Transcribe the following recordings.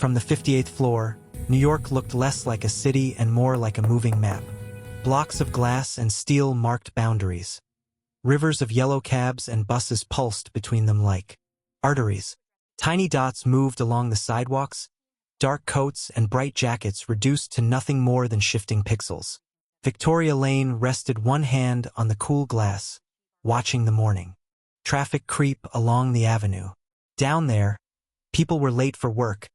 From the 58th floor, New York looked less like a city and more like a moving map. Blocks of glass and steel marked boundaries. Rivers of yellow cabs and buses pulsed between them like arteries. Tiny dots moved along the sidewalks, dark coats and bright jackets reduced to nothing more than shifting pixels. Victoria Lane rested one hand on the cool glass, watching the morning traffic creep along the avenue. Down there, people were late for work,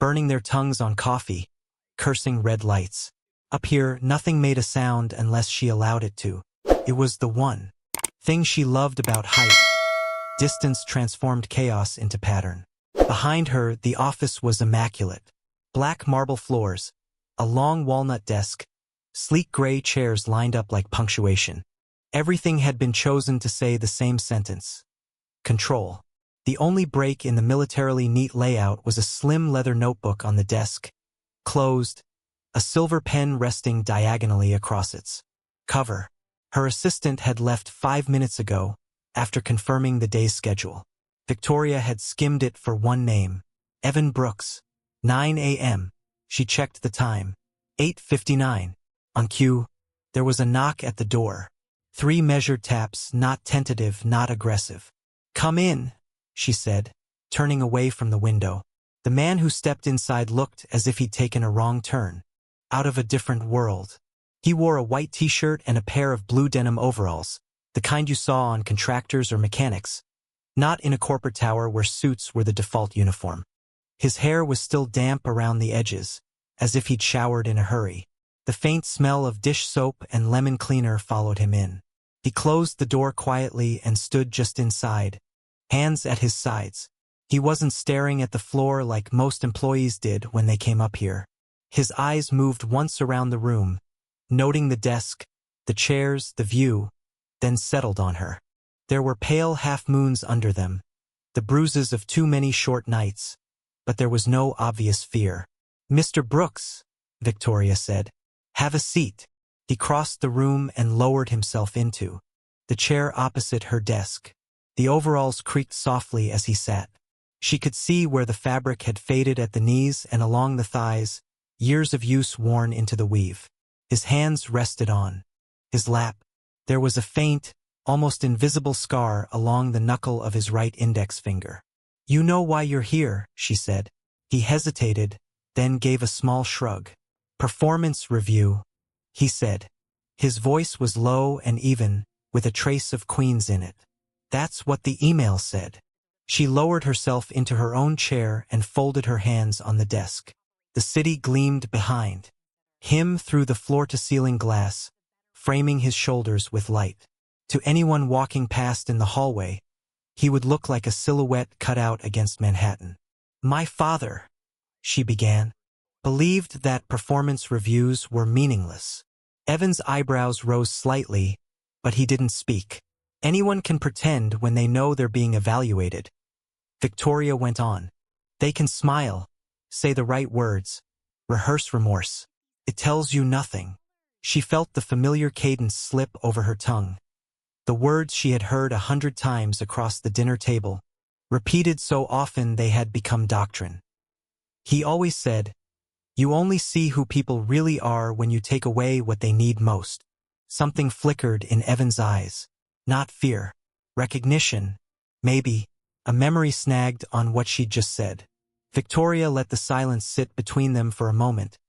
burning their tongues on coffee, cursing red lights. Up here, nothing made a sound unless she allowed it to. It was the one thing she loved about height. Distance transformed chaos into pattern. Behind her, the office was immaculate. Black marble floors, a long walnut desk, sleek gray chairs lined up like punctuation. Everything had been chosen to say the same sentence. Control. The only break in the militarily neat layout was a slim leather notebook on the desk, closed, a silver pen resting diagonally across its cover. Her assistant had left 5 minutes ago, after confirming the day's schedule. Victoria had skimmed it for one name, Evan Brooks. 9 a.m. She checked the time. 8:59. On cue, there was a knock at the door. 3 measured taps, not tentative, not aggressive. "Come in," she said, turning away from the window. The man who stepped inside looked as if he'd taken a wrong turn, out of a different world. He wore a white t-shirt and a pair of blue denim overalls, the kind you saw on contractors or mechanics, not in a corporate tower where suits were the default uniform. His hair was still damp around the edges, as if he'd showered in a hurry. The faint smell of dish soap and lemon cleaner followed him in. He closed the door quietly and stood just inside, hands at his sides. He wasn't staring at the floor like most employees did when they came up here. His eyes moved once around the room, noting the desk, the chairs, the view, then settled on her. There were pale half-moons under them, the bruises of too many short nights, but there was no obvious fear. "Mr. Brooks," Victoria said. "Have a seat." He crossed the room and lowered himself into the chair opposite her desk. The overalls creaked softly as he sat. She could see where the fabric had faded at the knees and along the thighs, years of use worn into the weave. His hands rested on his lap. There was a faint, almost invisible scar along the knuckle of his right index finger. "You know why you're here," she said. He hesitated, then gave a small shrug. "Performance review," he said. His voice was low and even, with a trace of Queens in it. "That's what the email said." She lowered herself into her own chair and folded her hands on the desk. The city gleamed behind him through the floor-to-ceiling glass, framing his shoulders with light. To anyone walking past in the hallway, he would look like a silhouette cut out against Manhattan. "My father," she began, "believed that performance reviews were meaningless." Evan's eyebrows rose slightly, but he didn't speak. "Anyone can pretend when they know they're being evaluated," Victoria went on. "They can smile, say the right words, rehearse remorse. It tells you nothing." She felt the familiar cadence slip over her tongue. The words she had heard 100 times across the dinner table, repeated so often they had become doctrine. He always said, "You only see who people really are when you take away what they need most." Something flickered in Evan's eyes. Not fear. Recognition. Maybe. A memory snagged on what she'd just said. Victoria let the silence sit between them for a moment,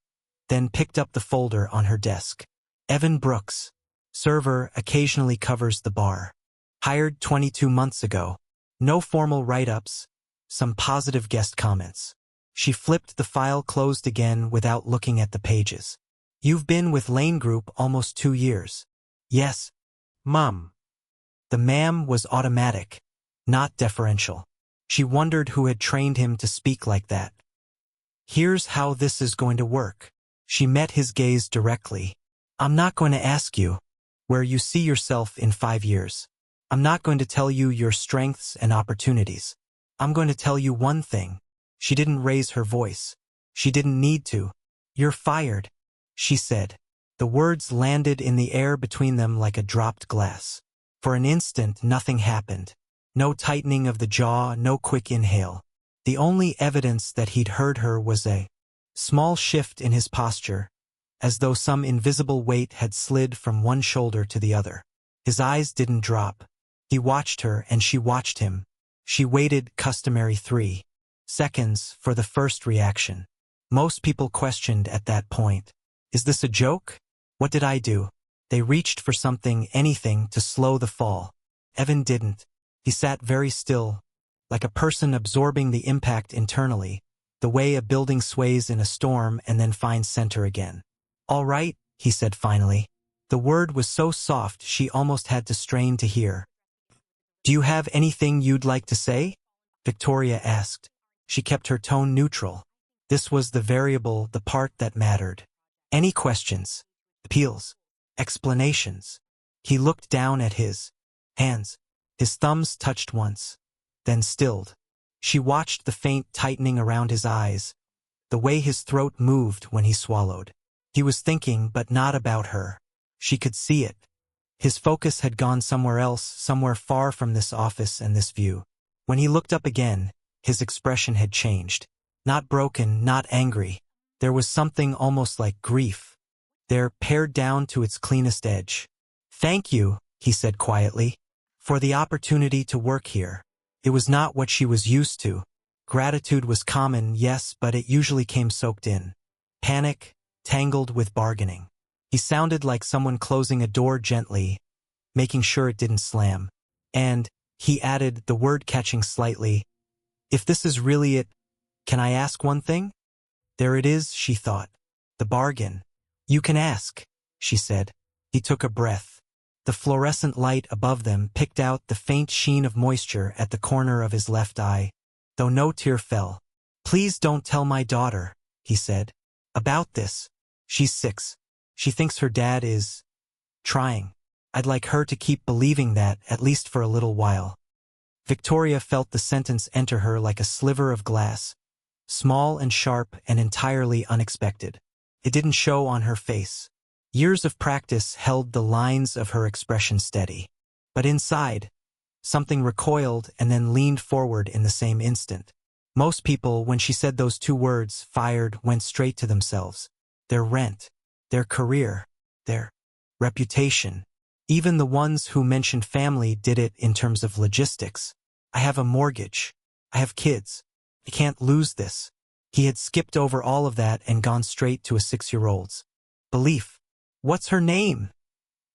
then picked up the folder on her desk. "Evan Brooks. Server, occasionally covers the bar. Hired 22 months ago. No formal write-ups, some positive guest comments." She flipped the file closed again without looking at the pages. "You've been with Lane Group almost 2 years. "Yes, Mom." The ma'am was automatic, not deferential. She wondered who had trained him to speak like that. "Here's how this is going to work." She met his gaze directly. "I'm not going to ask you where you see yourself in 5 years. I'm not going to tell you your strengths and opportunities. I'm going to tell you one thing." She didn't raise her voice. She didn't need to. "You're fired," she said. The words landed in the air between them like a dropped glass. For an instant, nothing happened. No tightening of the jaw, no quick inhale. The only evidence that he'd heard her was a small shift in his posture, as though some invisible weight had slid from one shoulder to the other. His eyes didn't drop. He watched her and she watched him. She waited customary 3 seconds for the first reaction. Most people questioned at that point. Is this a joke? What did I do? They reached for something, anything, to slow the fall. Evan didn't. He sat very still, like a person absorbing the impact internally, the way a building sways in a storm and then finds center again. All right, he said finally. The word was so soft she almost had to strain to hear. Do you have anything you'd like to say? Victoria asked. She kept her tone neutral. This was the variable, the part that mattered. Any questions? Appeals? Explanations? He looked down at his hands. His thumbs touched once, then stilled. She watched the faint tightening around his eyes, the way his throat moved when he swallowed. He was thinking, but not about her. She could see it. His focus had gone somewhere else, somewhere far from this office and this view. When he looked up again, his expression had changed. Not broken, not angry. There was something almost like grief, there pared down to its cleanest edge. Thank you, he said quietly, for the opportunity to work here. It was not what she was used to. Gratitude was common, yes, but it usually came soaked in panic, tangled with bargaining. He sounded like someone closing a door gently, making sure it didn't slam. And, he added, the word catching slightly, if this is really it, can I ask one thing? There it is, she thought. The bargain. You can ask, she said. He took a breath. The fluorescent light above them picked out the faint sheen of moisture at the corner of his left eye, though no tear fell. Please don't tell my daughter, he said. About this. She's 6. She thinks her dad is trying. I'd like her to keep believing that, at least for a little while. Victoria felt the sentence enter her like a sliver of glass, small and sharp and entirely unexpected. It didn't show on her face. Years of practice held the lines of her expression steady. But inside, something recoiled and then leaned forward in the same instant. Most people, when she said those 2 words, fired, went straight to themselves. Their rent, their career, their reputation. Even the ones who mentioned family did it in terms of logistics. I have a mortgage. I have kids. I can't lose this. He had skipped over all of that and gone straight to a 6-year-old's belief. What's her name?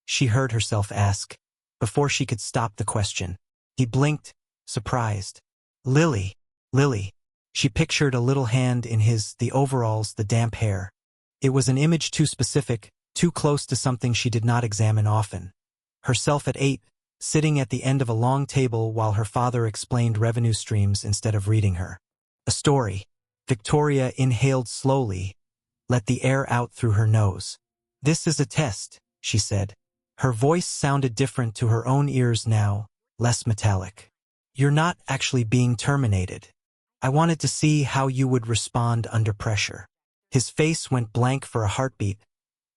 She heard herself ask, before she could stop the question. He blinked, surprised. Lily. Lily. She pictured a little hand in his, the overalls, the damp hair. It was an image too specific, too close to something she did not examine often. Herself at 8, sitting at the end of a long table while her father explained revenue streams instead of reading her a story. Victoria inhaled slowly, let the air out through her nose. This is a test, she said. Her voice sounded different to her own ears now, less metallic. You're not actually being terminated. I wanted to see how you would respond under pressure. His face went blank for a heartbeat,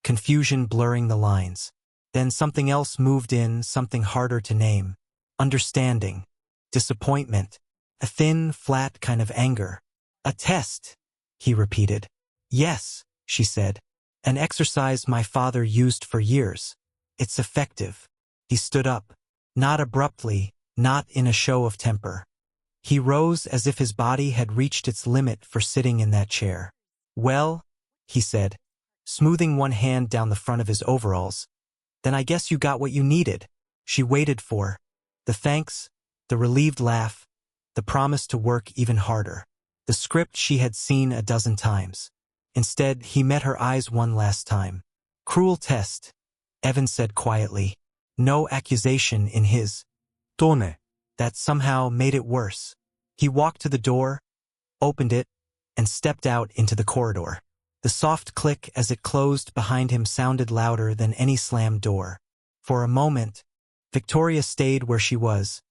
confusion blurring the lines. Then something else moved in, something harder to name. Understanding. Disappointment. A thin, flat kind of anger. A test, he repeated. Yes, she said. An exercise my father used for years. It's effective. He stood up. Not abruptly, not in a show of temper. He rose as if his body had reached its limit for sitting in that chair. Well, he said, smoothing one hand down the front of his overalls, then I guess you got what you needed. She waited for the thanks, the relieved laugh, the promise to work even harder. The script she had seen a dozen times. Instead, he met her eyes one last time. Cruel test, Evan said quietly. No accusation in his tone. That somehow made it worse. He walked to the door, opened it, and stepped out into the corridor. The soft click as it closed behind him sounded louder than any slammed door. For a moment, Victoria stayed where she was,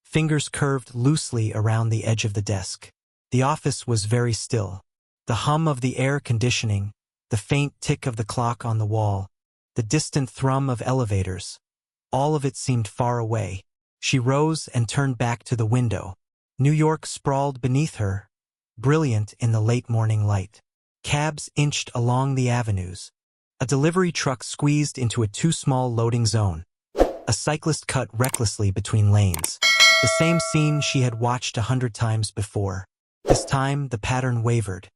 fingers curved loosely around the edge of the desk. The office was very still. The hum of the air conditioning, the faint tick of the clock on the wall, the distant thrum of elevators. All of it seemed far away. She rose and turned back to the window. New York sprawled beneath her, brilliant in the late morning light. Cabs inched along the avenues. A delivery truck squeezed into a too small loading zone. A cyclist cut recklessly between lanes. The same scene she had watched 100 times before. This time, the pattern wavered.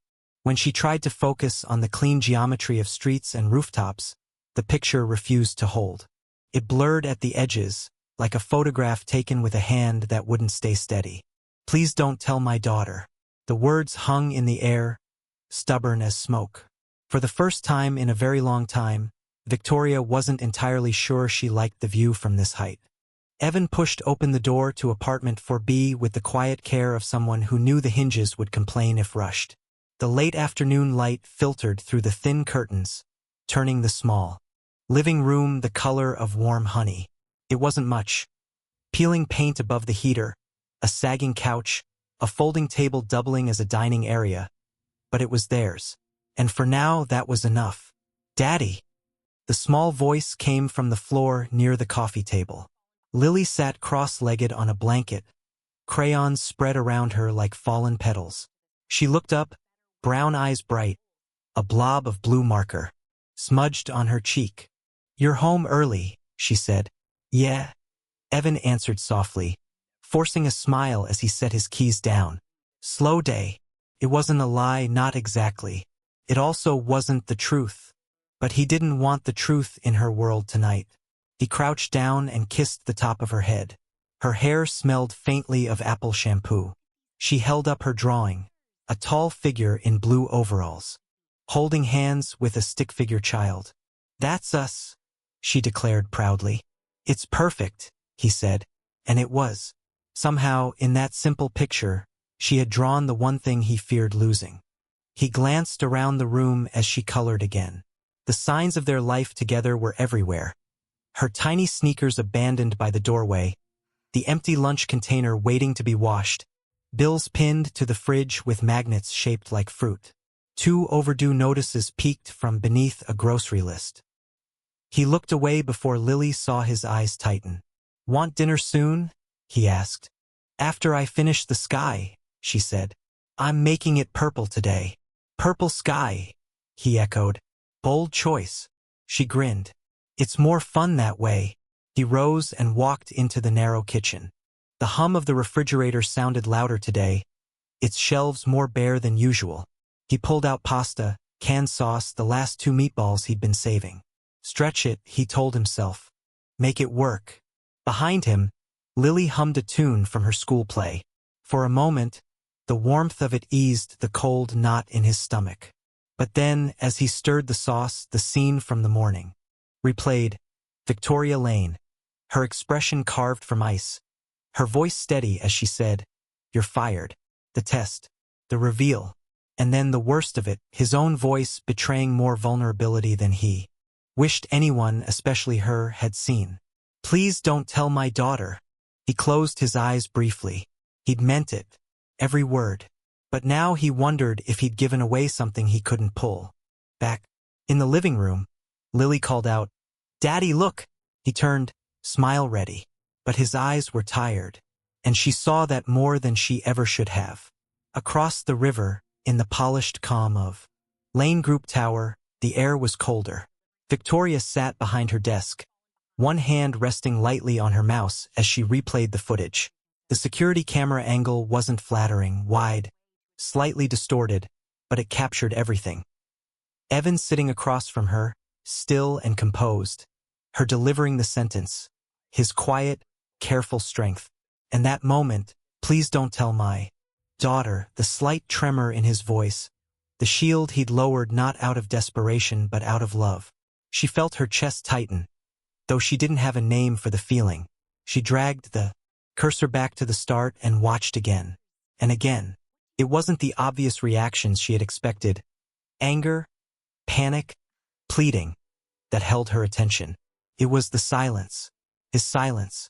When she tried to focus on the clean geometry of streets and rooftops, the picture refused to hold. It blurred at the edges, like a photograph taken with a hand that wouldn't stay steady. "Please don't tell my daughter." The words hung in the air, stubborn as smoke. For the first time in a very long time, Victoria wasn't entirely sure she liked the view from this height. Evan pushed open the door to apartment 4B with the quiet care of someone who knew the hinges would complain if rushed. The late afternoon light filtered through the thin curtains, turning the small living room the color of warm honey. It wasn't much. Peeling paint above the heater, a sagging couch, a folding table doubling as a dining area. But it was theirs. And for now, that was enough. "Daddy!" The small voice came from the floor near the coffee table. Lily sat cross-legged on a blanket, crayons spread around her like fallen petals. She looked up, brown eyes bright, a blob of blue marker smudged on her cheek. "You're home early," she said. "Yeah," Evan answered softly, forcing a smile as he set his keys down. "Slow day." It wasn't a lie, not exactly. It also wasn't the truth. But he didn't want the truth in her world tonight. He crouched down and kissed the top of her head. Her hair smelled faintly of apple shampoo. She held up her drawing, a tall figure in blue overalls, holding hands with a stick-figure child. "That's us," she declared proudly. "It's perfect," he said, and it was. Somehow, in that simple picture, she had drawn the one thing he feared losing. He glanced around the room as she colored again. The signs of their life together were everywhere. Her tiny sneakers abandoned by the doorway, the empty lunch container waiting to be washed, bills pinned to the fridge with magnets shaped like fruit. 2 overdue notices peeked from beneath a grocery list. He looked away before Lily saw his eyes tighten. "Want dinner soon?" he asked. "After I finish the sky," she said. "I'm making it purple today." "Purple sky," he echoed. "Bold choice." She grinned. "It's more fun that way." He rose and walked into the narrow kitchen. The hum of the refrigerator sounded louder today, its shelves more bare than usual. He pulled out pasta, canned sauce, the last 2 meatballs he'd been saving. "Stretch it," he told himself. "Make it work." Behind him, Lily hummed a tune from her school play. For a moment, the warmth of it eased the cold knot in his stomach. But then, as he stirred the sauce, the scene from the morning replayed. Victoria Lane, her expression carved from ice, her voice steady as she said, "You're fired." The test, the reveal, and then the worst of it, his own voice betraying more vulnerability than he wished anyone, especially her, had seen. "Please don't tell my daughter." He closed his eyes briefly. He'd meant it, every word. But now he wondered if he'd given away something he couldn't pull back. In the living room, Lily called out, "Daddy, look!" He turned, smile ready. But his eyes were tired, and she saw that more than she ever should have. Across the river, in the polished calm of Lane Group Tower, the air was colder. Victoria sat behind her desk, one hand resting lightly on her mouse as she replayed the footage. The security camera angle wasn't flattering, wide, slightly distorted, but it captured everything. Evan sitting across from her, still and composed, her delivering the sentence, his quiet, careful strength. And that moment, "Please don't tell my daughter," the slight tremor in his voice, the shield he'd lowered not out of desperation but out of love. She felt her chest tighten, though she didn't have a name for the feeling. She dragged the cursor back to the start and watched again. And again. It wasn't the obvious reactions she had expected. Anger, panic, pleading, that held her attention. It was the silence. His silence.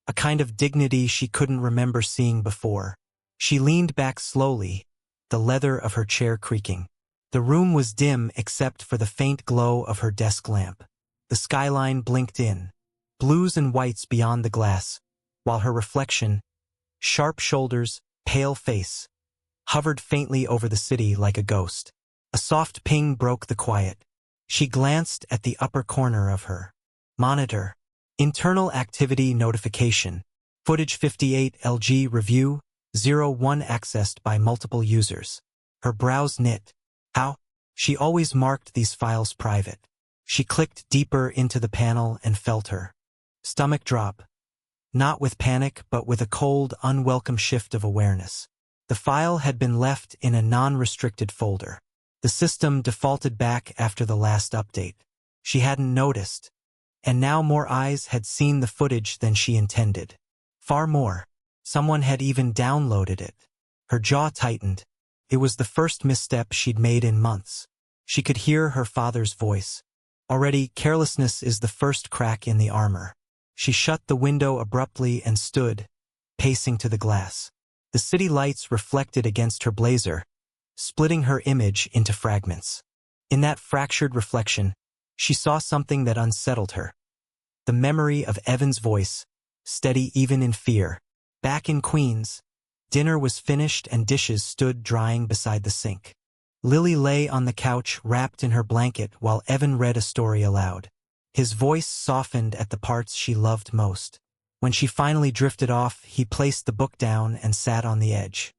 A kind of dignity she couldn't remember seeing before. She leaned back slowly, the leather of her chair creaking. The room was dim except for the faint glow of her desk lamp. The skyline blinked in, blues and whites beyond the glass, while her reflection, sharp shoulders, pale face, hovered faintly over the city like a ghost. A soft ping broke the quiet. She glanced at the upper corner of her monitor. Internal activity notification. Footage 58 LG review 01 accessed by multiple users. Her brows knit. How? She always marked these files private. She clicked deeper into the panel and felt her stomach drop. Not with panic, but with a cold, unwelcome shift of awareness. The file had been left in a non-restricted folder. The system defaulted back after the last update. She hadn't noticed. And now more eyes had seen the footage than she intended. Far more. Someone had even downloaded it. Her jaw tightened. It was the first misstep she'd made in months. She could hear her father's voice. Already, carelessness is the first crack in the armor. She shut the window abruptly and stood, pacing to the glass. The city lights reflected against her blazer, splitting her image into fragments. In that fractured reflection, she saw something that unsettled her. The memory of Evan's voice, steady even in fear. Back in Queens, dinner was finished and dishes stood drying beside the sink. Lily lay on the couch wrapped in her blanket while Evan read a story aloud. His voice softened at the parts she loved most. When she finally drifted off, he placed the book down and sat on the edge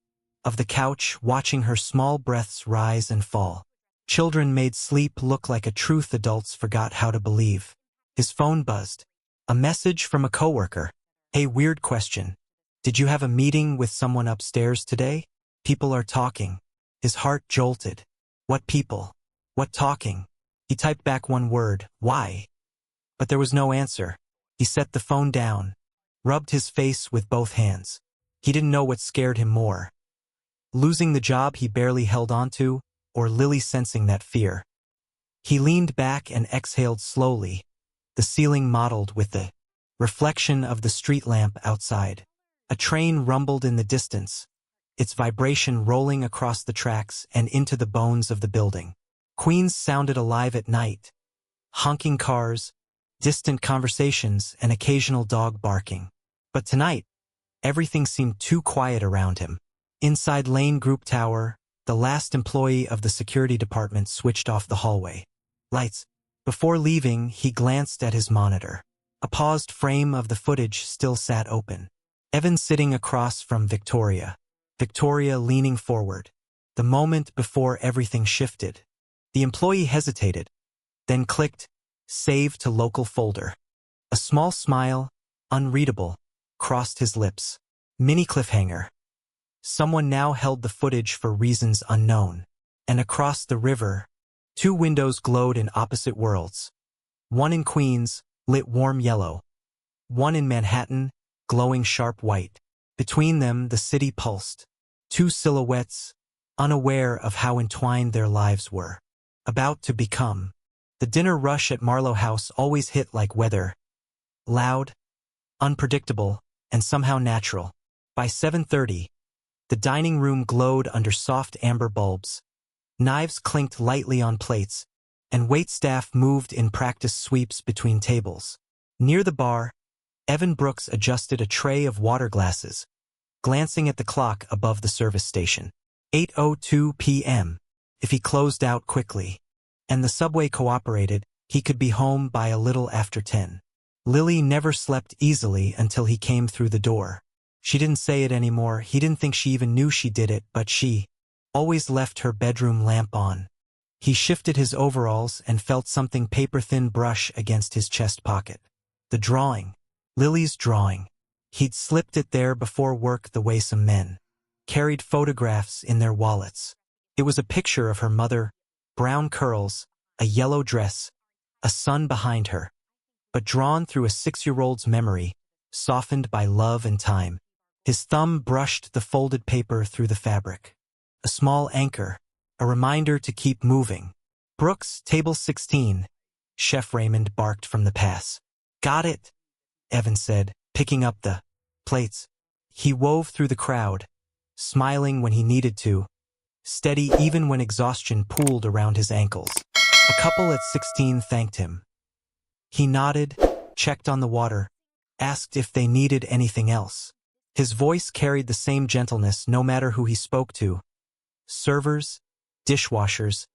of the couch, watching her small breaths rise and fall. Children made sleep look like a truth adults forgot how to believe. His phone buzzed. A message from a coworker. Hey, weird question. Did you have a meeting with someone upstairs today? People are talking. His heart jolted. What people? What talking? He typed back one word, why? But there was no answer. He set the phone down, rubbed his face with both hands. He didn't know what scared him more. Losing the job he barely held on to, or Lily sensing that fear. He leaned back and exhaled slowly, the ceiling mottled with the reflection of the street lamp outside. A train rumbled in the distance, its vibration rolling across the tracks and into the bones of the building. Queens sounded alive at night. Honking cars, distant conversations, and occasional dog barking. But tonight, everything seemed too quiet around him. Inside Lane Group Tower, the last employee of the security department switched off the hallway lights. Before leaving, he glanced at his monitor. A paused frame of the footage still sat open. Evan sitting across from Victoria. Victoria leaning forward. The moment before everything shifted. The employee hesitated, then clicked Save to Local Folder. A small smile, unreadable, crossed his lips. Mini cliffhanger. Someone now held the footage for reasons unknown. And across the river, two windows glowed in opposite worlds. One in Queens, lit warm yellow. One in Manhattan, glowing sharp white. Between them, the city pulsed. Two silhouettes, unaware of how entwined their lives were. About to become. The dinner rush at Marlowe House always hit like weather. Loud, unpredictable, and somehow natural. By 7:30, the dining room glowed under soft amber bulbs. Knives clinked lightly on plates, and waitstaff moved in practice sweeps between tables. Near the bar, Evan Brooks adjusted a tray of water glasses, glancing at the clock above the service station. 8:02 p.m. If he closed out quickly, and the subway cooperated, he could be home by a little after 10. Lily never slept easily until he came through the door. She didn't say it anymore. He didn't think she even knew she did it, but she always left her bedroom lamp on. He shifted his overalls and felt something paper-thin brush against his chest pocket. The drawing. Lily's drawing. He'd slipped it there before work the way some men carried photographs in their wallets. It was a picture of her mother, brown curls, a yellow dress, a son behind her, but drawn through a 6-year-old's memory, softened by love and time. His thumb brushed the folded paper through the fabric. A small anchor, a reminder to keep moving. Brooks, table 16. Chef Raymond barked from the pass. Got it, Evan said, picking up the plates. He wove through the crowd, smiling when he needed to, steady even when exhaustion pooled around his ankles. A couple at 16 thanked him. He nodded, checked on the water, asked if they needed anything else. His voice carried the same gentleness no matter who he spoke to. Servers, dishwashers,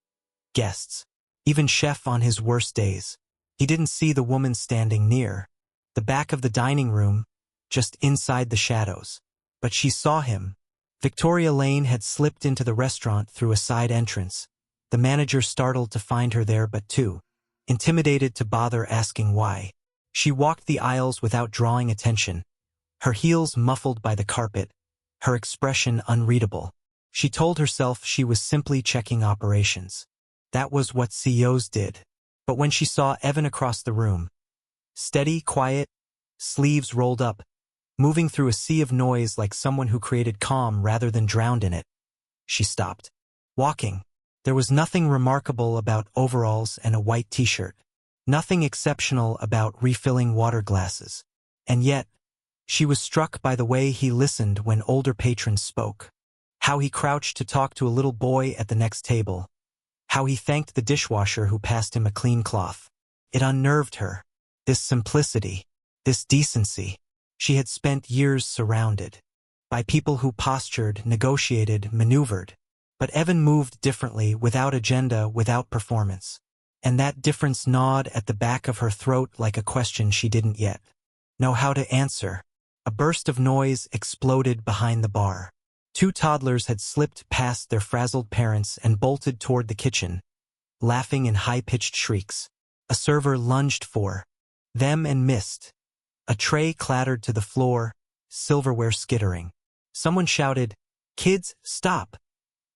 guests, even chef on his worst days. He didn't see the woman standing near the back of the dining room, just inside the shadows. But she saw him. Victoria Lane had slipped into the restaurant through a side entrance. The manager startled to find her there but too intimidated to bother asking why. She walked the aisles without drawing attention, her heels muffled by the carpet, her expression unreadable. She told herself she was simply checking operations. That was what CEOs did. But when she saw Evan across the room, steady, quiet, sleeves rolled up, moving through a sea of noise like someone who created calm rather than drowned in it, she stopped. Walking. There was nothing remarkable about overalls and a white t-shirt. Nothing exceptional about refilling water glasses. And yet, she was struck by the way he listened when older patrons spoke. How he crouched to talk to a little boy at the next table. How he thanked the dishwasher who passed him a clean cloth. It unnerved her. This simplicity, this decency. She had spent years surrounded by people who postured, negotiated, maneuvered. But Evan moved differently, without agenda, without performance. And that difference gnawed at the back of her throat like a question she didn't yet know how to answer. A burst of noise exploded behind the bar. 2 toddlers had slipped past their frazzled parents and bolted toward the kitchen, laughing in high-pitched shrieks. A server lunged for them and missed. A tray clattered to the floor, silverware skittering. Someone shouted, "Kids, stop!"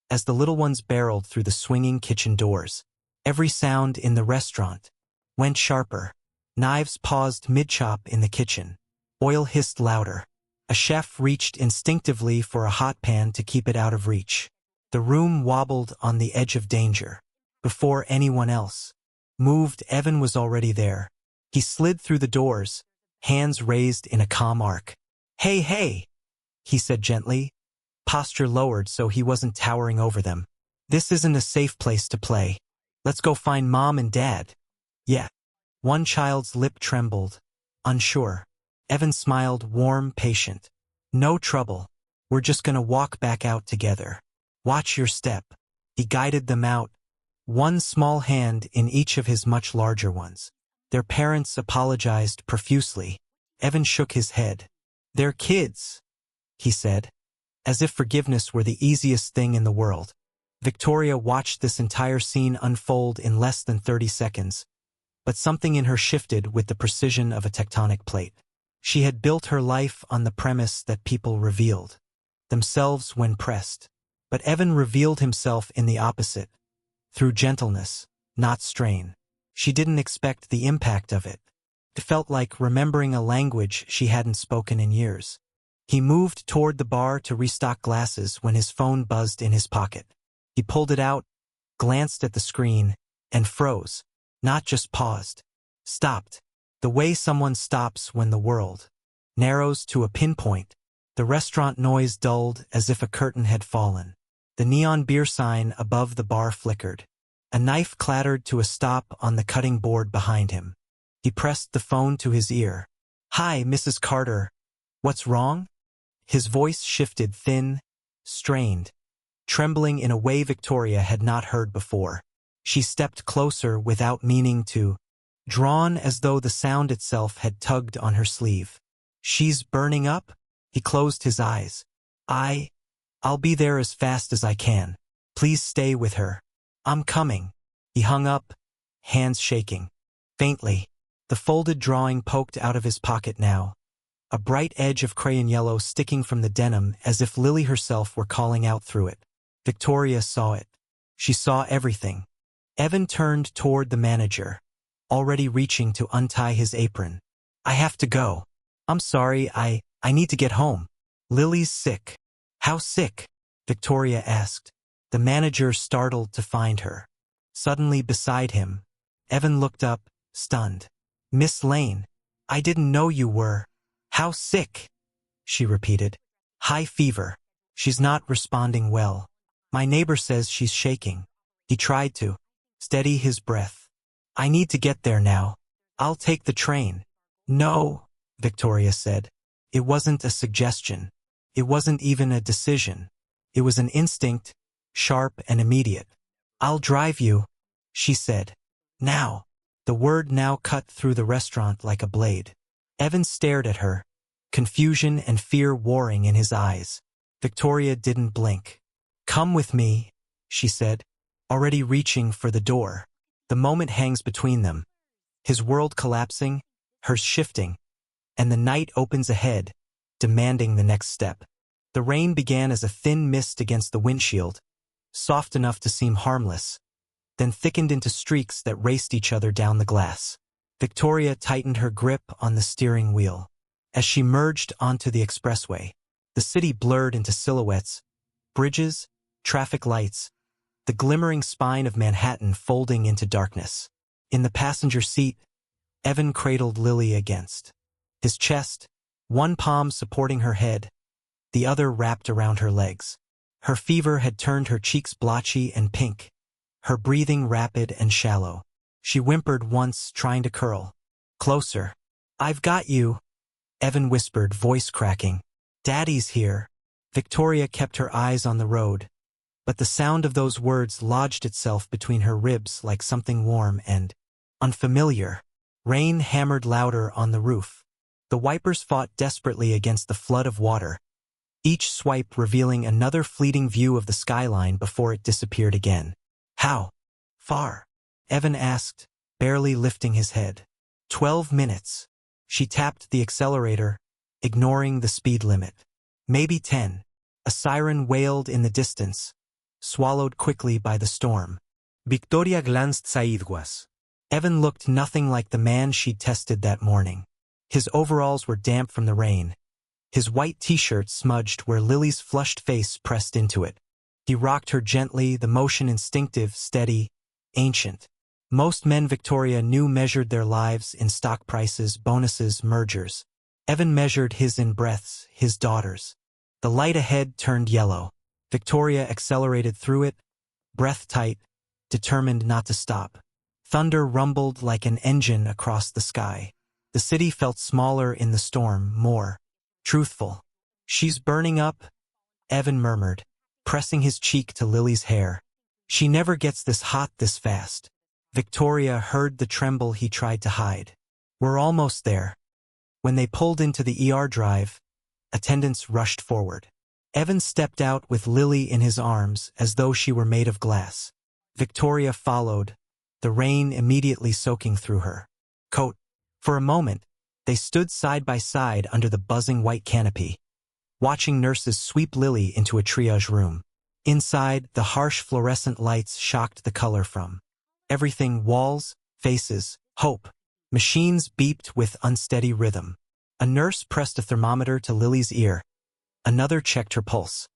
as the little ones barreled through the swinging kitchen doors. Every sound in the restaurant went sharper. Knives paused mid-chop in the kitchen. Oil hissed louder. A chef reached instinctively for a hot pan to keep it out of reach. The room wobbled on the edge of danger. Before anyone else moved, Evan was already there. He slid through the doors, hands raised in a calm arc. "Hey, hey," he said gently, posture lowered so he wasn't towering over them. "This isn't a safe place to play. Let's go find Mom and Dad." "Yeah." One child's lip trembled, unsure. Evan smiled, warm, patient. "No trouble. We're just gonna walk back out together. Watch your step." He guided them out, one small hand in each of his much larger ones. Their parents apologized profusely. Evan shook his head. "They're kids," he said, as if forgiveness were the easiest thing in the world. Victoria watched this entire scene unfold in less than 30 seconds, but something in her shifted with the precision of a tectonic plate. She had built her life on the premise that people revealed themselves when pressed. But Evan revealed himself in the opposite, through gentleness, not strain. She didn't expect the impact of it. It felt like remembering a language she hadn't spoken in years. He moved toward the bar to restock glasses when his phone buzzed in his pocket. He pulled it out, glanced at the screen, and froze. Not just paused. Stopped. The way someone stops when the world narrows to a pinpoint. The restaurant noise dulled as if a curtain had fallen. The neon beer sign above the bar flickered. A knife clattered to a stop on the cutting board behind him. He pressed the phone to his ear. "Hi, Mrs. Carter. What's wrong?" His voice shifted, thin, strained, trembling in a way Victoria had not heard before. She stepped closer without meaning to, drawn as though the sound itself had tugged on her sleeve. "She's burning up?" He closed his eyes. I'll be there as fast as I can. Please stay with her." "I'm coming." He hung up, hands shaking. Faintly, the folded drawing poked out of his pocket now, a bright edge of crayon yellow sticking from the denim as if Lily herself were calling out through it. Victoria saw it. She saw everything. Evan turned toward the manager, already reaching to untie his apron. "I have to go. I'm sorry, I need to get home. Lily's sick." "How sick?" Victoria asked. The manager startled to find her suddenly beside him. Evan looked up, stunned. "Miss Lane, I didn't know you were." "How sick?" she repeated. "High fever. She's not responding well. My neighbor says she's shaking." He tried to steady his breath. "I need to get there now. I'll take the train." "No," Victoria said. It wasn't a suggestion. It wasn't even a decision. It was an instinct, sharp and immediate. "I'll drive you," she said. "Now." The word now cut through the restaurant like a blade. Evan stared at her, confusion and fear warring in his eyes. Victoria didn't blink. "Come with me," she said, already reaching for the door. The moment hangs between them, his world collapsing, hers shifting, and the night opens ahead, demanding the next step. The rain began as a thin mist against the windshield, soft enough to seem harmless, then thickened into streaks that raced each other down the glass. Victoria tightened her grip on the steering wheel. As she merged onto the expressway, the city blurred into silhouettes, bridges, traffic lights, the glimmering spine of Manhattan folding into darkness. In the passenger seat, Evan cradled Lily against his chest, one palm supporting her head, the other wrapped around her legs. Her fever had turned her cheeks blotchy and pink, her breathing rapid and shallow. She whimpered once, trying to curl closer. "I've got you," Evan whispered, voice cracking. "Daddy's here." Victoria kept her eyes on the road, but the sound of those words lodged itself between her ribs like something warm and unfamiliar. Rain hammered louder on the roof. The wipers fought desperately against the flood of water, each swipe revealing another fleeting view of the skyline before it disappeared again. "How far?" Evan asked, barely lifting his head. 12 minutes. She tapped the accelerator, ignoring the speed limit. "Maybe 10. A siren wailed in the distance, swallowed quickly by the storm. Victoria glanced sideways. Evan looked nothing like the man she'd tested that morning. His overalls were damp from the rain, his white t-shirt smudged where Lily's flushed face pressed into it. He rocked her gently, the motion instinctive, steady, ancient. Most men Victoria knew measured their lives in stock prices, bonuses, mergers. Evan measured his in breaths, his daughters. The light ahead turned yellow. Victoria accelerated through it, breath tight, determined not to stop. Thunder rumbled like an engine across the sky. The city felt smaller in the storm, more truthful. "She's burning up," Evan murmured, pressing his cheek to Lily's hair. "She never gets this hot this fast." Victoria heard the tremble he tried to hide. "We're almost there." When they pulled into the ER drive, attendants rushed forward. Evan stepped out with Lily in his arms as though she were made of glass. Victoria followed, the rain immediately soaking through her coat. For a moment, they stood side by side under the buzzing white canopy, watching nurses sweep Lily into a triage room. Inside, the harsh fluorescent lights shocked the color from everything: walls, faces, hope. Machines beeped with unsteady rhythm. A nurse pressed a thermometer to Lily's ear. Another checked her pulse.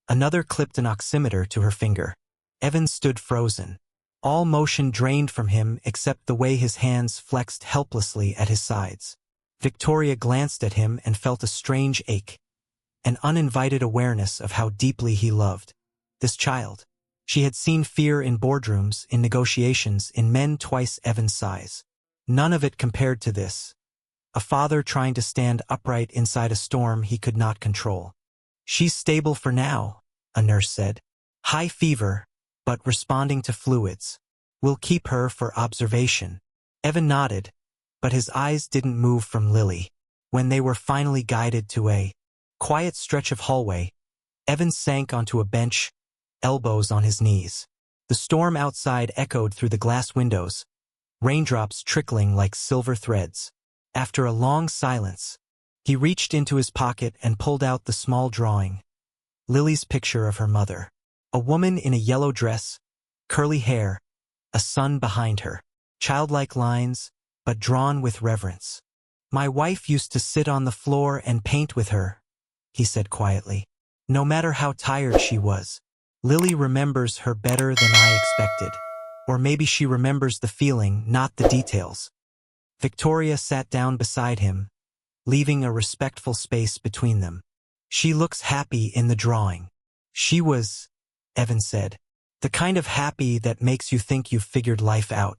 Another clipped an oximeter to her finger. Evan stood frozen. All motion drained from him except the way his hands flexed helplessly at his sides. Victoria glanced at him and felt a strange ache, an uninvited awareness of how deeply he loved this child. She had seen fear in boardrooms, in negotiations, in men twice Evan's size. None of it compared to this. A father trying to stand upright inside a storm he could not control. "She's stable for now," a nurse said. "High fever, but responding to fluids. We'll keep her for observation." Evan nodded, but his eyes didn't move from Lily. When they were finally guided to a quiet stretch of hallway, Evan sank onto a bench, elbows on his knees. The storm outside echoed through the glass windows, raindrops trickling like silver threads. After a long silence, he reached into his pocket and pulled out the small drawing. Lily's picture of her mother. A woman in a yellow dress, curly hair, a son behind her. Childlike lines, but drawn with reverence. "My wife used to sit on the floor and paint with her," he said quietly. "No matter how tired she was. Lily remembers her better than I expected. Or maybe she remembers the feeling, not the details." Victoria sat down beside him, leaving a respectful space between them. "She looks happy in the drawing." "She was," Evan said, "the kind of happy that makes you think you've figured life out."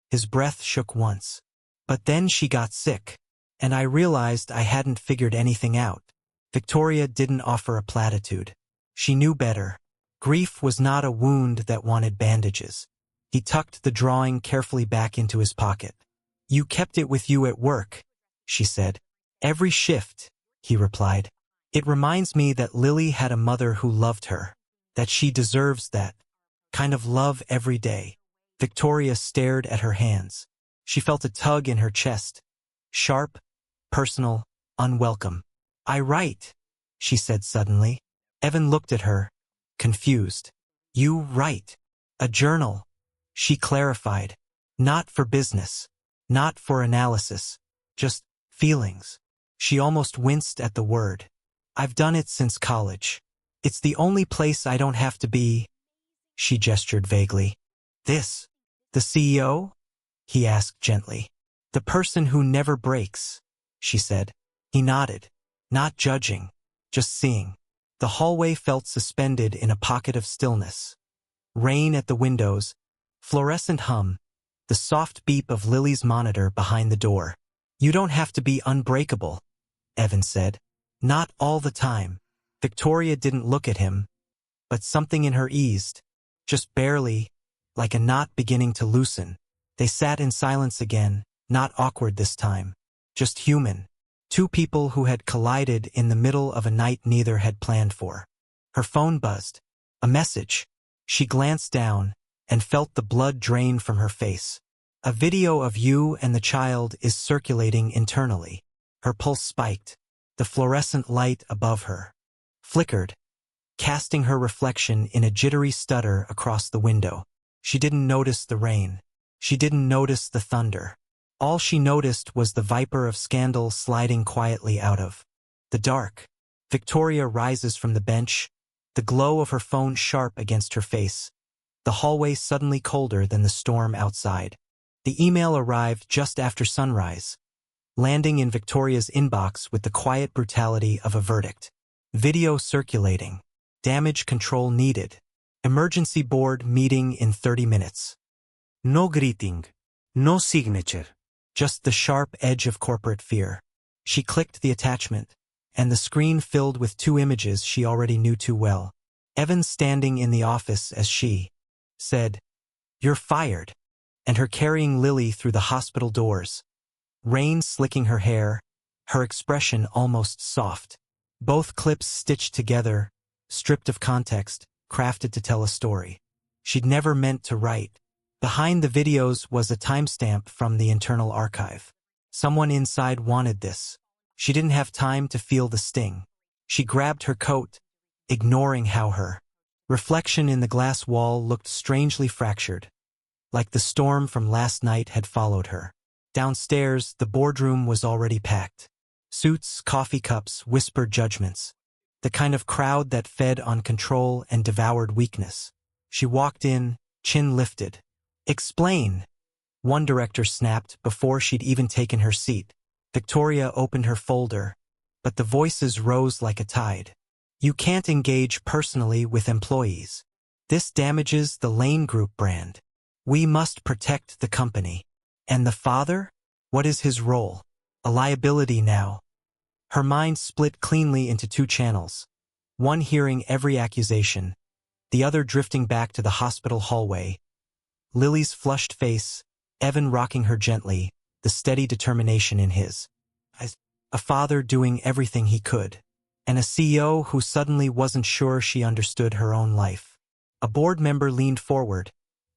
His breath shook once. "But then she got sick, and I realized I hadn't figured anything out." Victoria didn't offer a platitude. She knew better. Grief was not a wound that wanted bandages. He tucked the drawing carefully back into his pocket. "You kept it with you at work," she said. "Every shift," he replied. "It reminds me that Lily had a mother who loved her, that she deserves that kind of love every day." Victoria stared at her hands. She felt a tug in her chest. Sharp, personal, unwelcome. "I write," she said suddenly. Evan looked at her, confused. "You write a journal," she clarified. "Not for business. Not for analysis. Just feelings." She almost winced at the word. "I've done it since college. It's the only place I don't have to be." She gestured vaguely. "This? The CEO?" he asked gently. "The person who never breaks," she said. He nodded, not judging, just seeing. The hallway felt suspended in a pocket of stillness. Rain at the windows, fluorescent hum, the soft beep of Lily's monitor behind the door. "You don't have to be unbreakable," Evan said. "Not all the time." Victoria didn't look at him, but something in her eased, just barely, like a knot beginning to loosen. They sat in silence again, not awkward this time, just human. Two people who had collided in the middle of a night neither had planned for. Her phone buzzed. A message. She glanced down and felt the blood drain from her face. "A video of you and the child is circulating internally." Her pulse spiked. The fluorescent light above her flickered, casting her reflection in a jittery stutter across the window. She didn't notice the rain. She didn't notice the thunder. All she noticed was the viper of scandal sliding quietly out of the dark. Victoria rises from the bench, the glow of her phone sharp against her face. The hallway suddenly colder than the storm outside. The email arrived just after sunrise, landing in Victoria's inbox with the quiet brutality of a verdict. "Video circulating. Damage control needed. Emergency board meeting in 30 minutes. No greeting. No signature." Just the sharp edge of corporate fear. She clicked the attachment, and the screen filled with two images she already knew too well. Evan standing in the office as she said, "You're fired," and her carrying Lily through the hospital doors. Rain slicking her hair, her expression almost soft. Both clips stitched together, stripped of context, crafted to tell a story she'd never meant to write. Behind the videos was a timestamp from the internal archive. Someone inside wanted this. She didn't have time to feel the sting. She grabbed her coat, ignoring how her reflection in the glass wall looked strangely fractured, like the storm from last night had followed her. Downstairs, the boardroom was already packed. Suits, coffee cups, whispered judgments. The kind of crowd that fed on control and devoured weakness. She walked in, chin lifted. "Explain," one director snapped before she'd even taken her seat. Victoria opened her folder, but the voices rose like a tide. "You can't engage personally with employees. This damages the Lane Group brand. We must protect the company." "And the father? What is his role? A liability now." Her mind split cleanly into two channels, one hearing every accusation, the other drifting back to the hospital hallway. Lily's flushed face, Evan rocking her gently, the steady determination in his eyes. A father doing everything he could, and a CEO who suddenly wasn't sure she understood her own life. A board member leaned forward,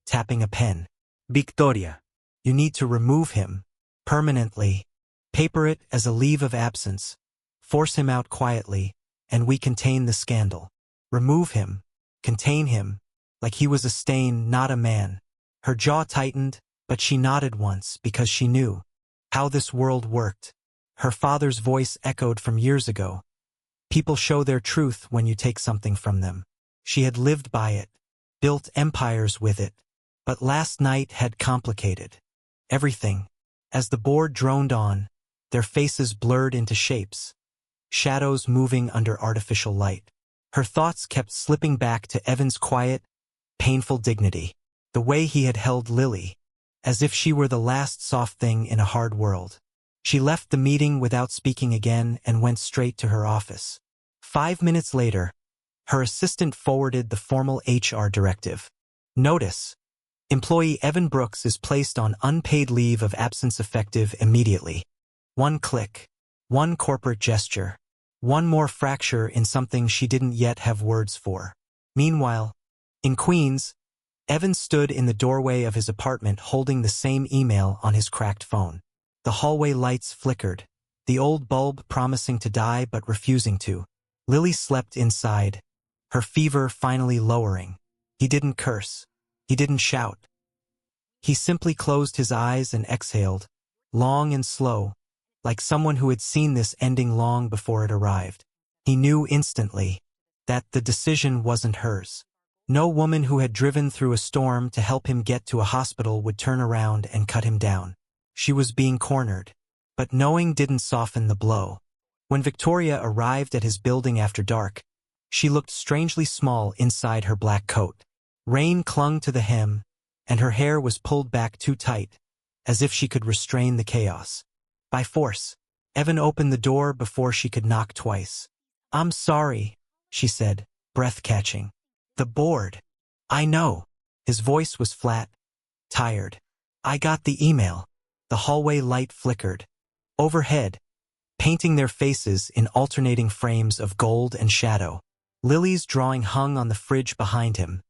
tapping a pen. "Victoria, you need to remove him, permanently. Paper it as a leave of absence. Force him out quietly, and we contain the scandal. Remove him, contain him, like he was a stain, not a man." Her jaw tightened, but she nodded once because she knew how this world worked. Her father's voice echoed from years ago. People show their truth when you take something from them. She had lived by it, built empires with it, but last night had complicated everything. As the board droned on, their faces blurred into shapes, shadows moving under artificial light. Her thoughts kept slipping back to Evan's quiet, painful dignity. The way he had held Lily, as if she were the last soft thing in a hard world. She left the meeting without speaking again and went straight to her office. 5 minutes later, Her assistant forwarded the formal HR directive. Notice: employee Evan Brooks is placed on unpaid leave of absence effective immediately. One click. One corporate gesture. One more fracture in something she didn't yet have words for. Meanwhile, in Queens, Evan stood in the doorway of his apartment holding the same email on his cracked phone. The hallway lights flickered, the old bulb promising to die but refusing to. Lily slept inside, her fever finally lowering. He didn't curse. He didn't shout. He simply closed his eyes and exhaled, long and slow, like someone who had seen this ending long before it arrived. He knew instantly that the decision wasn't hers. No woman who had driven through a storm to help him get to a hospital would turn around and cut him down. She was being cornered, but knowing didn't soften the blow. When Victoria arrived at his building after dark, she looked strangely small inside her black coat. Rain clung to the hem, and her hair was pulled back too tight, as if she could restrain the chaos. By force, Evan opened the door before she could knock twice. "I'm sorry," she said, breath-catching. "The board." "I know." His voice was flat, tired. "I got the email." The hallway light flickered. Overhead, painting their faces in alternating frames of gold and shadow, Lily's drawing hung on the fridge behind him.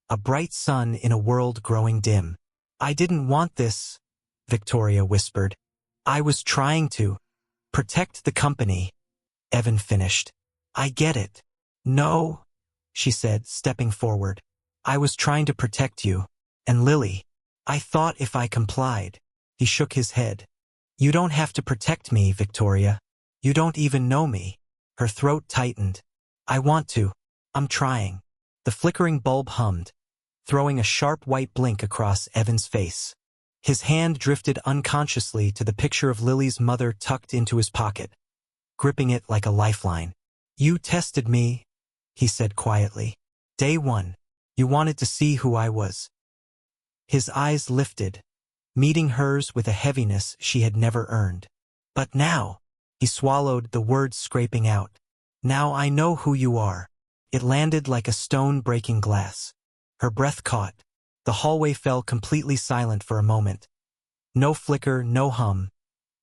A bright sun in a world growing dim. "I didn't want this," Victoria whispered. "I was trying to protect the company," Evan finished. "I get it." "No," she said, stepping forward. "I was trying to protect you. And Lily. I thought if I complied." He shook his head. "You don't have to protect me, Victoria. You don't even know me." Her throat tightened. "I want to. I'm trying." The flickering bulb hummed, throwing a sharp white blink across Evan's face. His hand drifted unconsciously to the picture of Lily's mother tucked into his pocket, gripping it like a lifeline. "You tested me," he said quietly. "Day one. You wanted to see who I was." His eyes lifted, meeting hers with a heaviness she had never earned. "But now," he swallowed, the words scraping out. "Now I know who you are." It landed like a stone breaking glass. Her breath caught. The hallway fell completely silent for a moment. No flicker, no hum.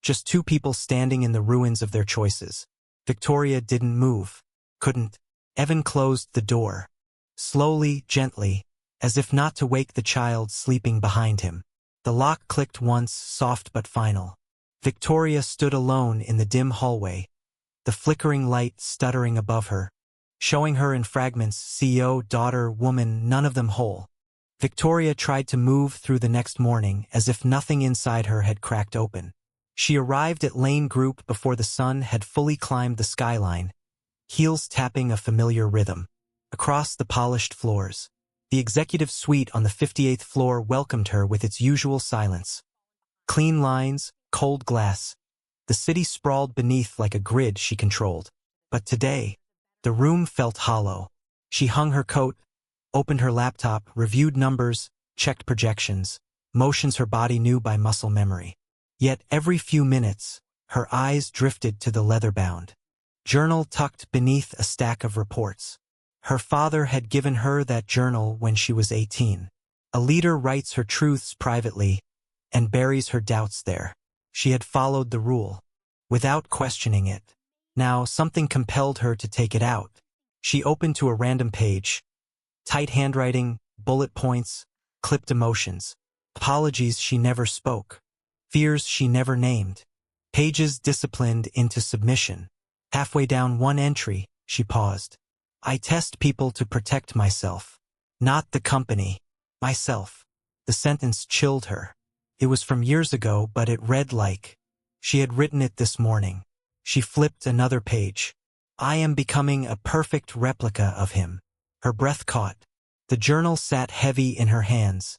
Just two people standing in the ruins of their choices. Victoria didn't move. Couldn't. Evan closed the door. Slowly, gently, as if not to wake the child sleeping behind him. The lock clicked once, soft but final. Victoria stood alone in the dim hallway, the flickering light stuttering above her, showing her in fragments, CEO, daughter, woman, none of them whole. Victoria tried to move through the next morning as if nothing inside her had cracked open. She arrived at Lane Group before the sun had fully climbed the skyline, heels tapping a familiar rhythm. Across the polished floors, the executive suite on the 58th floor welcomed her with its usual silence. Clean lines, cold glass. The city sprawled beneath like a grid she controlled. But today, the room felt hollow. She hung her coat, opened her laptop, reviewed numbers, checked projections, motions her body knew by muscle memory. Yet every few minutes, her eyes drifted to the leather-bound journal tucked beneath a stack of reports. Her father had given her that journal when she was 18. A leader writes her truths privately and buries her doubts there. She had followed the rule, without questioning it. Now something compelled her to take it out. She opened to a random page. Tight handwriting, bullet points, clipped emotions. Apologies she never spoke. Fears she never named. Pages disciplined into submission. Halfway down one entry, she paused. "I test people to protect myself. Not the company. Myself." The sentence chilled her. It was from years ago, but it read like she had written it this morning. She flipped another page. "I am becoming a perfect replica of him." Her breath caught. The journal sat heavy in her hands,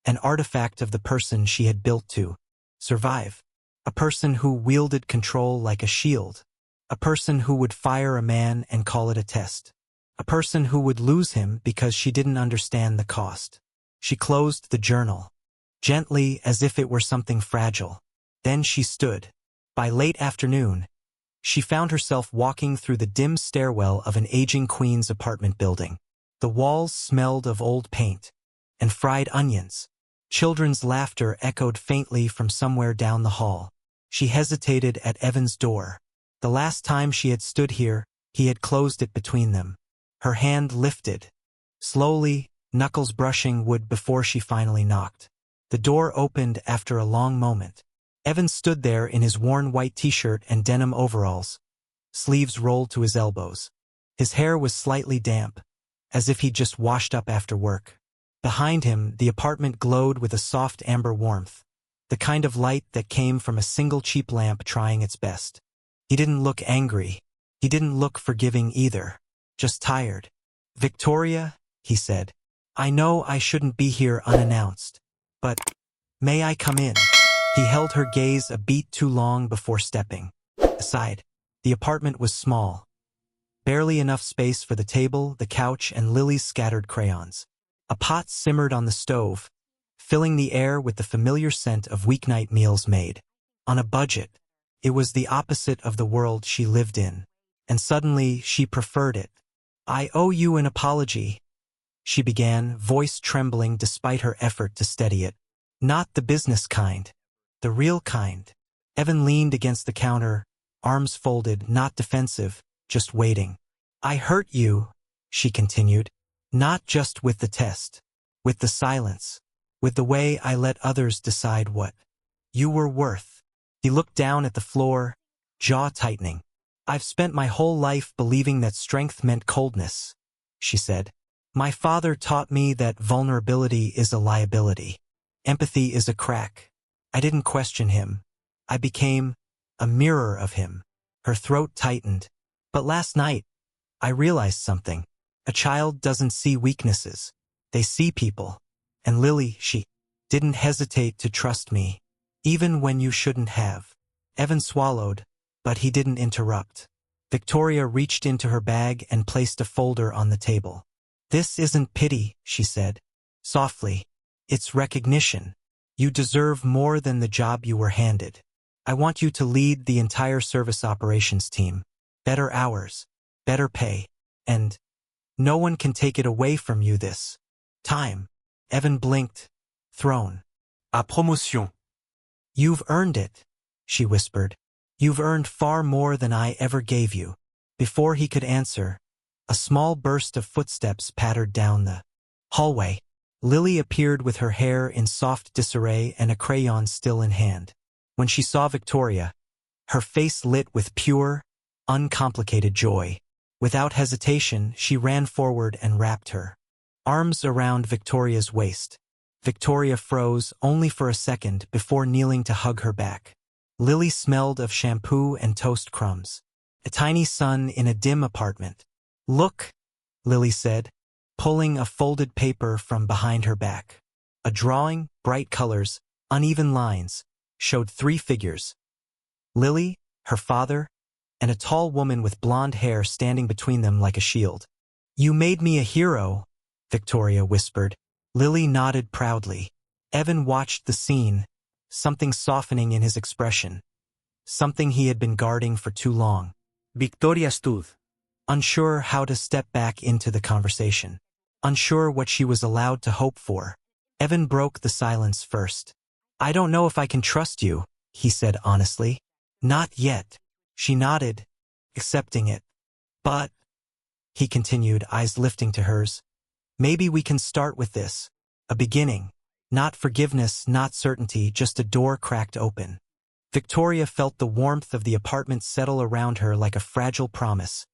an artifact of the person she had built to survive. A person who wielded control like a shield. A person who would fire a man and call it a test. A person who would lose him because she didn't understand the cost. She closed the journal, gently as if it were something fragile. Then she stood. By late afternoon, She found herself walking through the dim stairwell of an aging Queen's apartment building. The walls smelled of old paint and fried onions. Children's laughter echoed faintly from somewhere down the hall. She hesitated at Evan's door. The last time she had stood here, he had closed it between them. Her hand lifted, slowly, knuckles brushing wood before she finally knocked. The door opened after a long moment. Evan stood there in his worn white t-shirt and denim overalls, sleeves rolled to his elbows. His hair was slightly damp, as if he'd just washed up after work. Behind him, the apartment glowed with a soft amber warmth, the kind of light that came from a single cheap lamp trying its best. He didn't look angry. He didn't look forgiving either, just tired. "Victoria," he said, "I know I shouldn't be here unannounced, but may I come in?" He held her gaze a beat too long before stepping aside. The apartment was small, barely enough space for the table, the couch, and Lily's scattered crayons. A pot simmered on the stove, filling the air with the familiar scent of weeknight meals made. On a budget, it was the opposite of the world she lived in, and suddenly she preferred it. "I owe you an apology," she began, voice trembling despite her effort to steady it. "Not the business kind. The real kind." Evan leaned against the counter, arms folded, not defensive, just waiting. "I hurt you," she continued, "not just with the test, with the silence, with the way I let others decide what you were worth." He looked down at the floor, jaw tightening. "I've spent my whole life believing that strength meant coldness," she said. "My father taught me that vulnerability is a liability. Empathy is a crack. I didn't question him. I became a mirror of him." Her throat tightened. "But last night, I realized something. A child doesn't see weaknesses. They see people. And Lily, she didn't hesitate to trust me, even when you shouldn't have." Evan swallowed, but he didn't interrupt. Victoria reached into her bag and placed a folder on the table. "This isn't pity," she said, softly. "It's recognition. You deserve more than the job you were handed. I want you to lead the entire service operations team. Better hours, better pay, and no one can take it away from you this time." Evan blinked, thrown. "A promotion." "You've earned it," she whispered. "You've earned far more than I ever gave you." Before he could answer, a small burst of footsteps pattered down the hallway. Lily appeared with her hair in soft disarray and a crayon still in hand. When she saw Victoria, her face lit with pure, uncomplicated joy. Without hesitation, she ran forward and wrapped her arms around Victoria's waist. Victoria froze only for a second before kneeling to hug her back. Lily smelled of shampoo and toast crumbs. A tiny sun in a dim apartment. "Look," Lily said, pulling a folded paper from behind her back. A drawing, bright colors, uneven lines, showed 3 figures. Lily, her father, and a tall woman with blonde hair standing between them like a shield. "You made me a hero," Victoria whispered. Lily nodded proudly. Evan watched the scene, something softening in his expression. Something he had been guarding for too long. Victoria stood, unsure how to step back into the conversation. Unsure what she was allowed to hope for. Evan broke the silence first. "I don't know if I can trust you," he said honestly. "Not yet." She nodded, accepting it. "But," he continued, eyes lifting to hers, "maybe we can start with this. A beginning. Not forgiveness, not certainty, just a door cracked open." Victoria felt the warmth of the apartment settle around her like a fragile promise.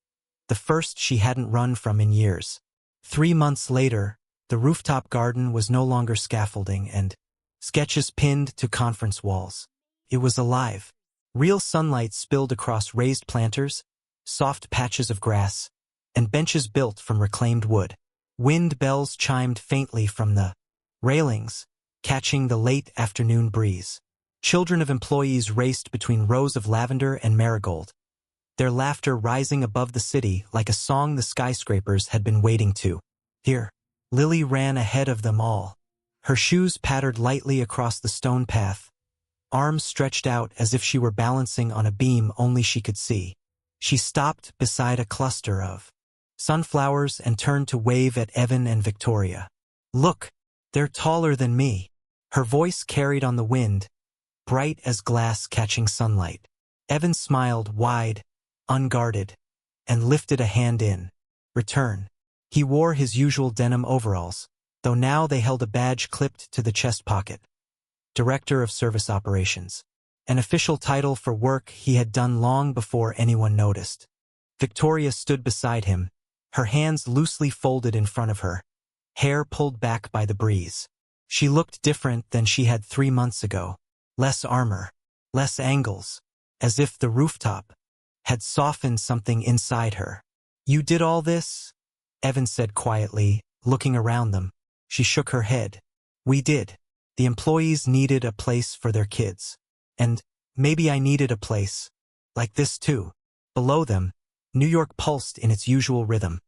The first she hadn't run from in years. 3 months later, the rooftop garden was no longer scaffolding and sketches pinned to conference walls. It was alive. Real sunlight spilled across raised planters, soft patches of grass, and benches built from reclaimed wood. Wind bells chimed faintly from the railings, catching the late afternoon breeze. Children of employees raced between rows of lavender and marigold, their laughter rising above the city like a song the skyscrapers had been waiting to hear. Lily ran ahead of them all. Her shoes pattered lightly across the stone path, arms stretched out as if she were balancing on a beam only she could see. She stopped beside a cluster of sunflowers and turned to wave at Evan and Victoria. "Look, they're taller than me." Her voice carried on the wind, bright as glass catching sunlight. Evan smiled wide, unguarded, and lifted a hand in return. He wore his usual denim overalls, though now they held a badge clipped to the chest pocket. Director of Service Operations. An official title for work he had done long before anyone noticed. Victoria stood beside him, her hands loosely folded in front of her, hair pulled back by the breeze. She looked different than she had 3 months ago. Less armor, less angles, as if the rooftop had softened something inside her. "You did all this?" Evan said quietly, looking around them. She shook her head. "We did. The employees needed a place for their kids. And maybe I needed a place like this too." Below them, New York pulsed in its usual rhythm.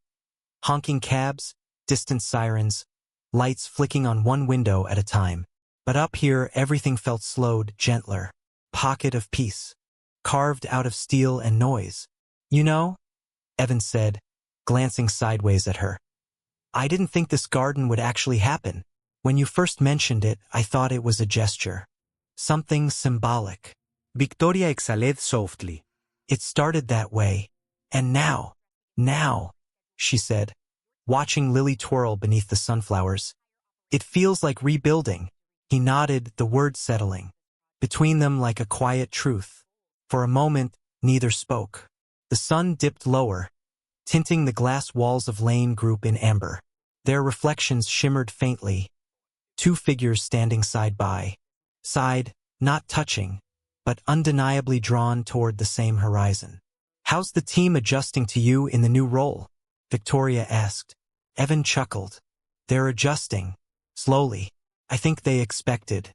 Honking cabs, distant sirens, lights flicking on one window at a time. But up here everything felt slowed, gentler. Pocket of peace, carved out of steel and noise. "You know," Evan said, glancing sideways at her, "I didn't think this garden would actually happen. When you first mentioned it, I thought it was a gesture. Something symbolic." Victoria exhaled softly. "It started that way. And now, she said, watching Lily twirl beneath the sunflowers. "It feels like rebuilding." He nodded, the words settling between them like a quiet truth. For a moment, neither spoke. The sun dipped lower, tinting the glass walls of Lane Group in amber. Their reflections shimmered faintly. 2 figures standing side by side, not touching, but undeniably drawn toward the same horizon. "How's the team adjusting to you in the new role?" Victoria asked. Evan chuckled. "They're adjusting, slowly. I think they expected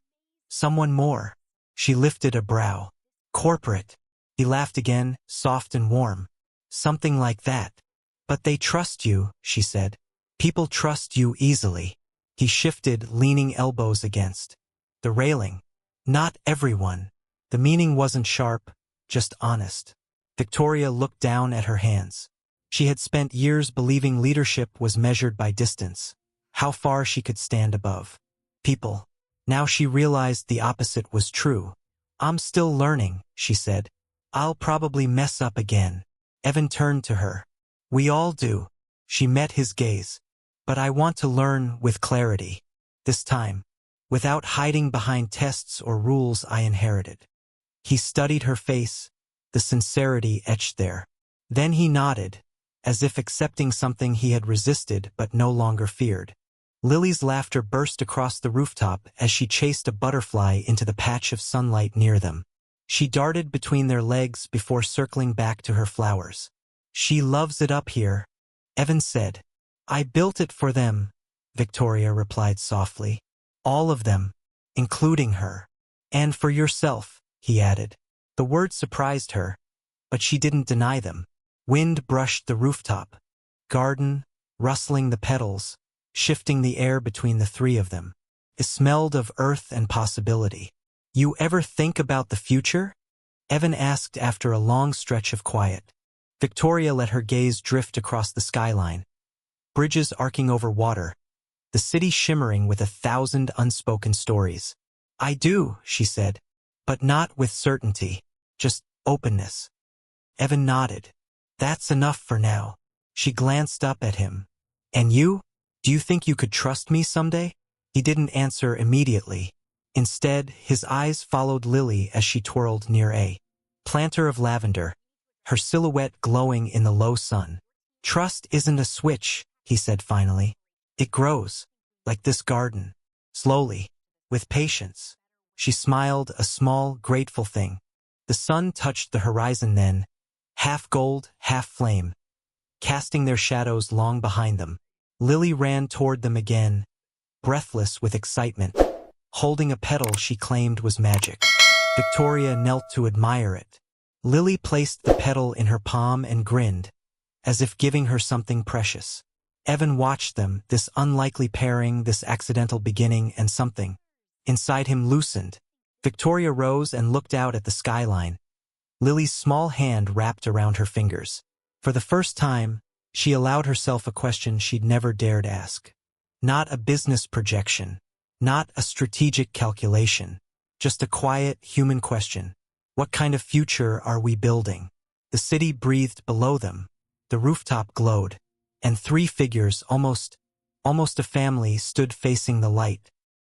someone more." She lifted a brow. "Corporate." He laughed again, soft and warm. "Something like that. But they trust you," she said. "People trust you easily." He shifted, leaning elbows against the railing. "Not everyone." The meaning wasn't sharp, just honest. Victoria looked down at her hands. She had spent years believing leadership was measured by distance, how far she could stand above people. Now she realized the opposite was true. "I'm still learning," she said. "I'll probably mess up again." Evan turned to her. "We all do." She met his gaze. "But I want to learn with clarity. This time, without hiding behind tests or rules I inherited." He studied her face, the sincerity etched there. Then he nodded, as if accepting something he had resisted but no longer feared. Lily's laughter burst across the rooftop as she chased a butterfly into the patch of sunlight near them. She darted between their legs before circling back to her flowers. "She loves it up here," Evan said. "I built it for them," Victoria replied softly. "All of them, including her. And for yourself," he added. The words surprised her, but she didn't deny them. Wind brushed the rooftop, garden, rustling the petals, shifting the air between the 3 of them. It smelled of earth and possibility. "You ever think about the future?" Evan asked after a long stretch of quiet. Victoria let her gaze drift across the skyline. Bridges arcing over water, the city shimmering with 1,000 unspoken stories. "I do," she said, "but not with certainty, just openness." Evan nodded. "That's enough for now." She glanced up at him. "And you? Do you think you could trust me someday?" He didn't answer immediately. Instead, his eyes followed Lily as she twirled near a planter of lavender, her silhouette glowing in the low sun. "Trust isn't a switch," he said finally. "It grows, like this garden, slowly, with patience." She smiled, a small, grateful thing. The sun touched the horizon then, half gold, half flame, casting their shadows long behind them. Lily ran toward them again, breathless with excitement, holding a petal she claimed was magic. Victoria knelt to admire it. Lily placed the petal in her palm and grinned, as if giving her something precious. Evan watched them, this unlikely pairing, this accidental beginning, and something inside him loosened. Victoria rose and looked out at the skyline, Lily's small hand wrapped around her fingers. For the first time, she allowed herself a question she'd never dared ask. Not a business projection, not a strategic calculation, just a quiet, human question. What kind of future are we building? The city breathed below them, the rooftop glowed, and three figures, almost a family, stood facing the light,